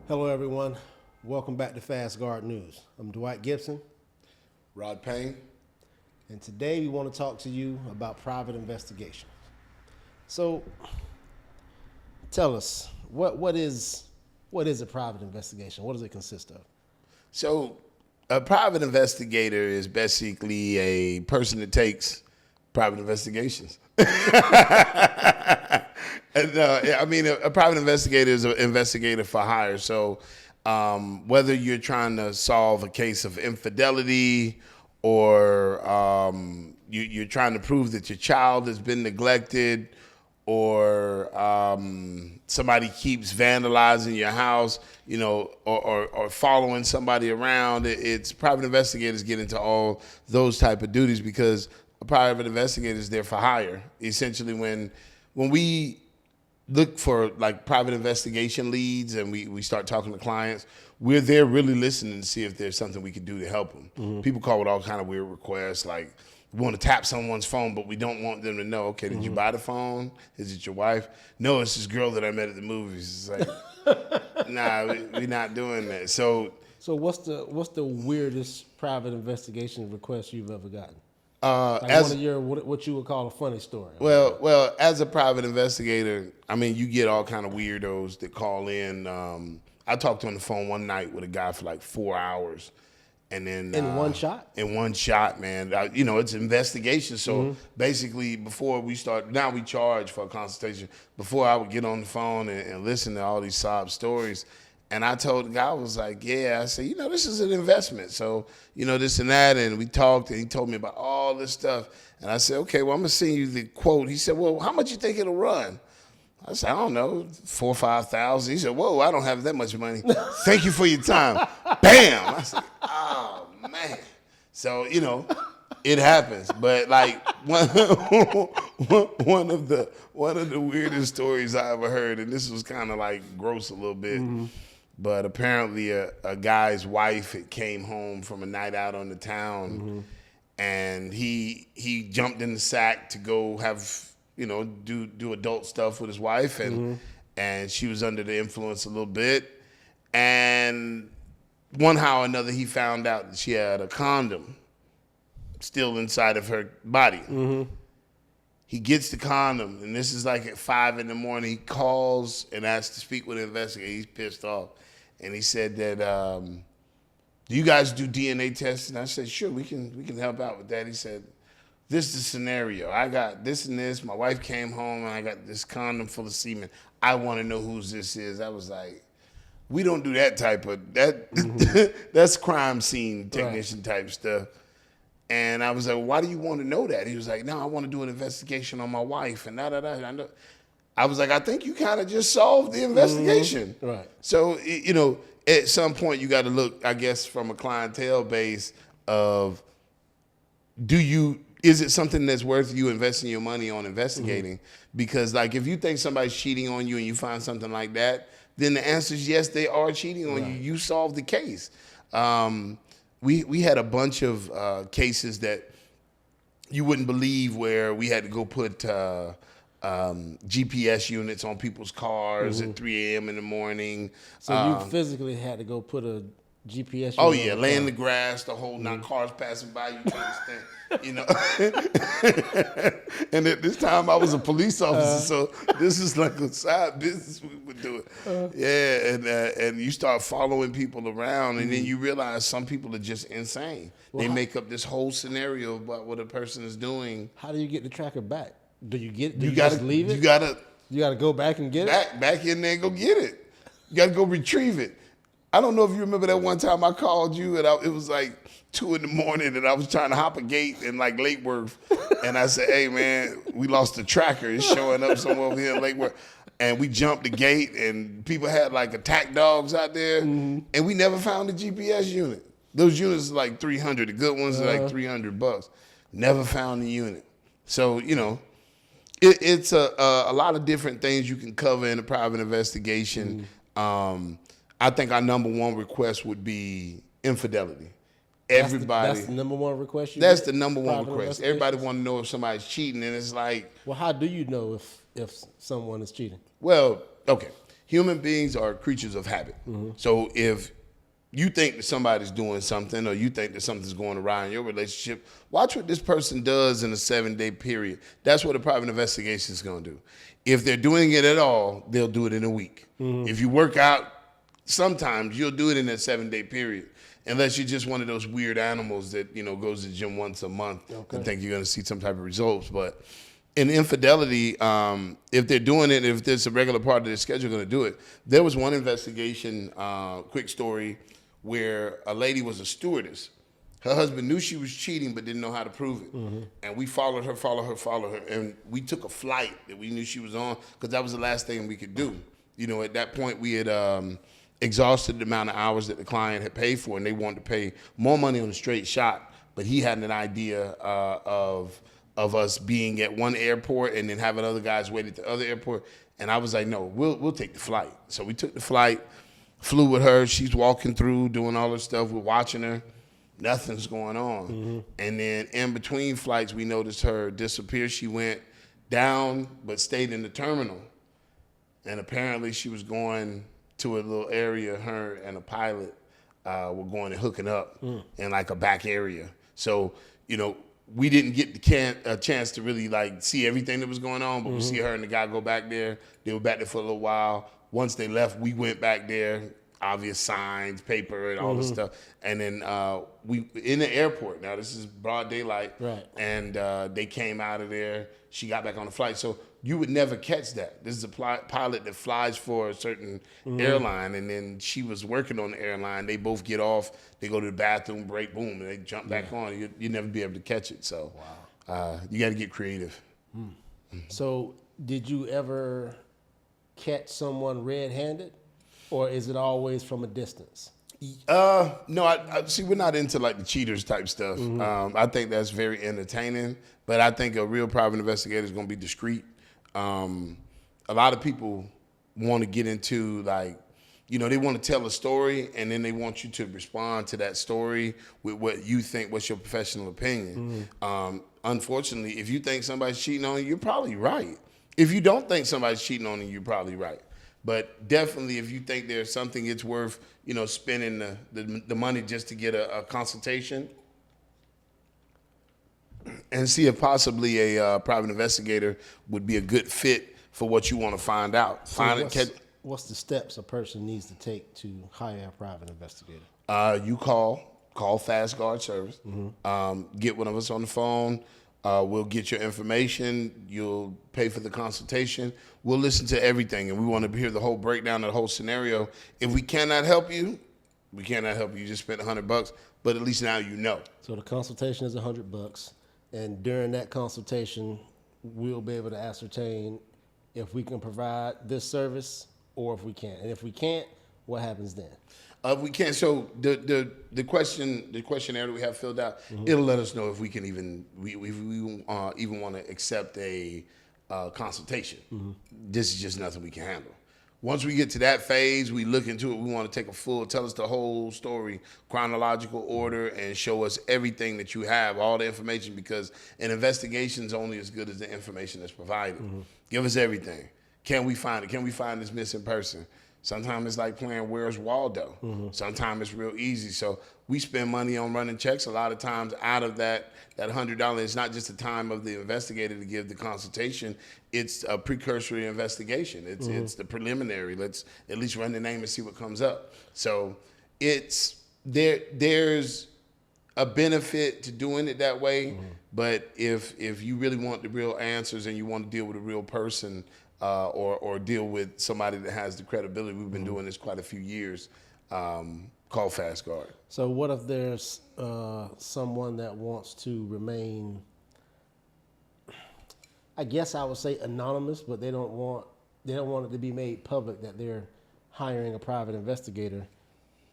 Hello, everyone. Welcome back to Fast Guard News. I'm Dwight Gibson, Rod Payne. and today we want to talk to you about private investigation. So, tell us what is a private investigation? What does it consist of? So, a private investigator is basically a person that takes private investigations. And, a private investigator is an investigator for hire. So, whether you're trying to solve a case of infidelity or you're trying to prove that your child has been neglected or somebody keeps vandalizing your house, or following somebody around, it's private investigators get into all those type of duties because a private investigator is there for hire. Essentially, when we look for like private investigation leads and we start talking to clients, we're there really listening to see if there's something we can do to help them. Mm-hmm. People call with all kind of weird requests, like we want to tap someone's phone, but we don't want them to know, okay, did you buy the phone? Is it your wife? No, it's this girl that I met at the movies. It's like, nah, we're not doing that. So what's the weirdest private investigation request you've ever gotten? Like as one of your what you would call a funny story. Well, as a private investigator, I mean, you get all kind of weirdos that call in. I talked on the phone one night with a guy for like 4 hours, and then In one shot? In one shot, man. It's investigation. So basically, before we start, now we charge for a consultation. Before I would get on the phone and listen to all these sob stories. And I told the guy, I was like, yeah, I said, this is an investment. So, this and that. And we talked and he told me about all this stuff. And I said, okay, well, I'm going to send you the quote. He said, well, how much you think it'll run? I said, I don't know, 4,000 or 5,000. He said, whoa, I don't have that much money. Thank you for your time. Bam. I said, oh, man. So, it happens. But like one of the weirdest stories I ever heard, and this was kind of like gross a little bit. Mm-hmm. But apparently a guy's wife had came home from a night out on the town, and he jumped in the sack to go have, do adult stuff with his wife, and she was under the influence a little bit. And one how or another, he found out that she had a condom still inside of her body. Mm-hmm. He gets the condom, and this is like at 5 a.m. He calls and asks to speak with an investigator. He's pissed off. And he said that, do you guys do DNA testing? I said, sure, we can help out with that. He said, this is the scenario. I got this and this. My wife came home, and I got this condom full of semen. I want to know whose this is. I was like, we don't do that type of, that's crime scene technician type stuff. And I was like, why do you want to know that? He was like, no, I want to do an investigation on my wife and da-da-da. I was like, I think you kind of just solved the investigation. Mm-hmm. Right. So, at some point you got to look, I guess, from a clientele base of, is it something that's worth you investing your money on investigating? Mm-hmm. Because like, if you think somebody's cheating on you and you find something like that, then the answer is yes, they are cheating on you. You solved the case. We had a bunch of cases that you wouldn't believe where we had to go put GPS units on people's cars at 3 a.m. in the morning. So you physically had to go put a GPS unit Oh, yeah, lay in the grass, the whole night, cars passing by, you can't stand, And at this time, I was a police officer, so this is like a side business we would do it. And you start following people around, and then you realize some people are just insane. They make up this whole scenario about what a person is doing. How do you get the tracker back? Do you get it? Do you just leave it? You gotta go back and get it? Back in there and go get it. You gotta go retrieve it. I don't know if you remember that one time I called you and it was like 2 a.m. and I was trying to hop a gate in like Lake Worth. And I said, hey man, we lost the tracker. It's showing up somewhere over here in Lake Worth. And we jumped the gate and people had like attack dogs out there. Mm-hmm. And we never found the GPS unit. Those units are like 300. The good ones are like $300. Never found the unit. So, it's a lot of different things you can cover in a private investigation. I think our number one request would be infidelity. Everybody. That's the number one request. That's the number one request. Everybody want to know if somebody's cheating, and it's like. Well, how do you know if someone is cheating? Well, okay. human beings are creatures of habit. So if you think that somebody's doing something or you think that something's going awry in your relationship, watch what this person does in a 7-day period. That's what a private investigation is going to do. If they're doing it at all, they'll do it in a week. If you work out, sometimes you'll do it in that 7-day period. Unless you're just one of those weird animals that, goes to the gym once a month and think you're going to see some type of results. But in infidelity, if they're doing it, if there's a regular part of their schedule going to do it. There was one investigation, quick story, where a lady was a stewardess. Her husband knew she was cheating but didn't know how to prove it. And we followed her. And we took a flight that we knew she was on because that was the last thing we could do. At that point we had exhausted the amount of hours that the client had paid for, and they wanted to pay more money on a straight shot. But he had an idea of us being at one airport and then having other guys wait at the other airport. And I was like, no, we'll take the flight. So we took the flight, flew with her. She's walking through, doing all her stuff. We're watching her. Nothing's going on. And then in between flights, we noticed her disappear. She went down but stayed in the terminal. And apparently she was going to a little area. Her and a pilot were going and hooking up in like a back area. So, we didn't get a chance to really see everything that was going on, but we see her and the guy go back there. They were back there for a little while. Once they left, we went back there, obvious signs, paper, and all this stuff. And then we in the airport. Now this is broad daylight, right? And they came out of there. She got back on the flight, so you would never catch that. This is a pilot that flies for a certain airline, and then she was working on the airline. They both get off. They go to the bathroom break, boom, and they jump back on. You'd never be able to catch it. So you got to get creative. So did you ever catch someone red-handed, or is it always from a distance? No, I see. We're not into the cheaters type stuff. I think that's very entertaining, but I think a real private investigator is going to be discreet. A lot of people want to get into they want to tell a story and then they want you to respond to that story with what you think, what's your professional opinion. Unfortunately, if you think somebody's cheating on you, you're probably right. If you don't think somebody's cheating on you, you're probably right. But definitely, if you think there's something it's worth, spending the money just to get a consultation and see if possibly a private investigator would be a good fit for what you want to find out. What's the steps a person needs to take to hire a private investigator? You call Fast Guard Service, get one of us on the phone. We'll get your information. You'll pay for the consultation. We'll listen to everything, and we want to hear the whole breakdown of the whole scenario. If we cannot help you, we cannot help you. You just spent $100, but at least now you know. So the consultation is $100, and during that consultation, we'll be able to ascertain if we can provide this service or if we can't. And if we can't, what happens then? We can't. So the questionnaire that we have filled out, it'll let us know if we can even want to accept a consultation. This is just nothing we can handle. Once we get to that phase, we look into it. We want to take tell us the whole story, chronological order, and show us everything that you have, all the information, because an investigation is only as good as the information that's provided. Give us everything. Can we find it? Can we find this missing person? Sometimes it's like playing Where's Waldo. Sometimes it's real easy. So we spend money on running checks. A lot of times out of that $100, it's not just the time of the investigator to give the consultation. It's a precursory investigation. It's the preliminary. Let's at least run the name and see what comes up. So there's a benefit to doing it that way. But if you really want the real answers and you want to deal with a real person, or deal with somebody that has the credibility. We've been doing this quite a few years. Call Fast Guard. So what if there's someone that wants to remain, I guess I would say anonymous, but they don't want it to be made public that they're hiring a private investigator?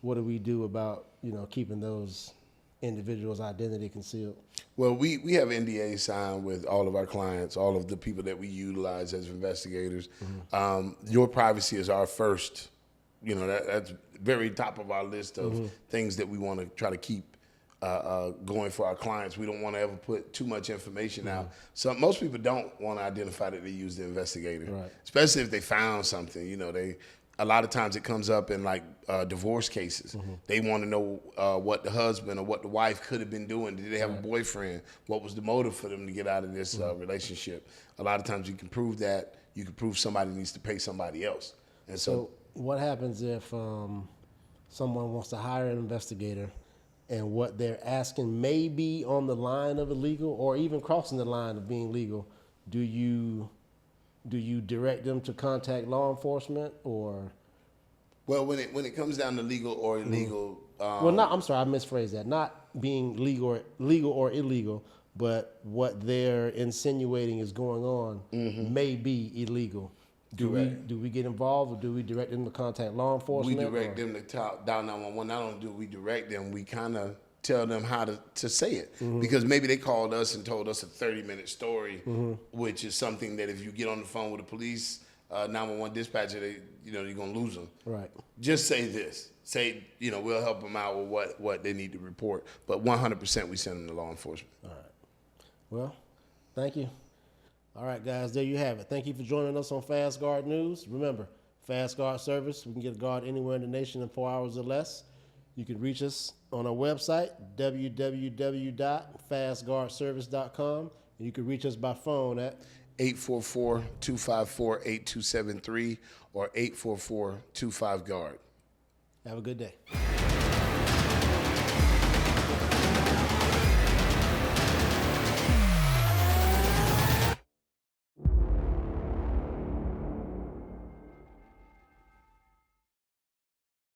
What do we do about keeping those individuals' identity concealed? Well, we have NDAs signed with all of our clients, all of the people that we utilize as investigators. Your privacy is our first, that's very top of our list of things that we want to try to keep going for our clients. We don't want to ever put too much information out. So most people don't want to identify that they use the investigator, especially if they found something. a lot of times it comes up in like divorce cases. They want to know what the husband or what the wife could have been doing. Did they have a boyfriend? What was the motive for them to get out of this relationship? A lot of times you can prove that. You can prove somebody needs to pay somebody else. And So what happens if someone wants to hire an investigator and what they're asking may be on the line of illegal or even crossing the line of being legal? Do you direct them to contact law enforcement or? well, when it comes down to legal or illegal, I'm sorry, I misphrased that. Not being legal or illegal, but what they're insinuating is going on may be illegal. Do we get involved, or do we direct them to contact law we enforcement? direct them to dial 911. Not only do we direct them, we kind of tell them how to say it, because maybe they called us and told us a 30-minute story, which is something that if you get on the phone with the police, 911 dispatcher, you're gonna lose them. Right. Just say this. Say, we'll help them out with what they need to report. But 100% we send them to law enforcement. All right. Well, thank you. All right, guys, there you have it. Thank you for joining us on Fast Guard News. Remember, Fast Guard service, we can get a guard anywhere in the nation in 4 hours or less. You can reach us on our website, www.fastguardservice.com, and you can reach us by phone at 844-254-8273 or 844-25-GUARD. Have a good day.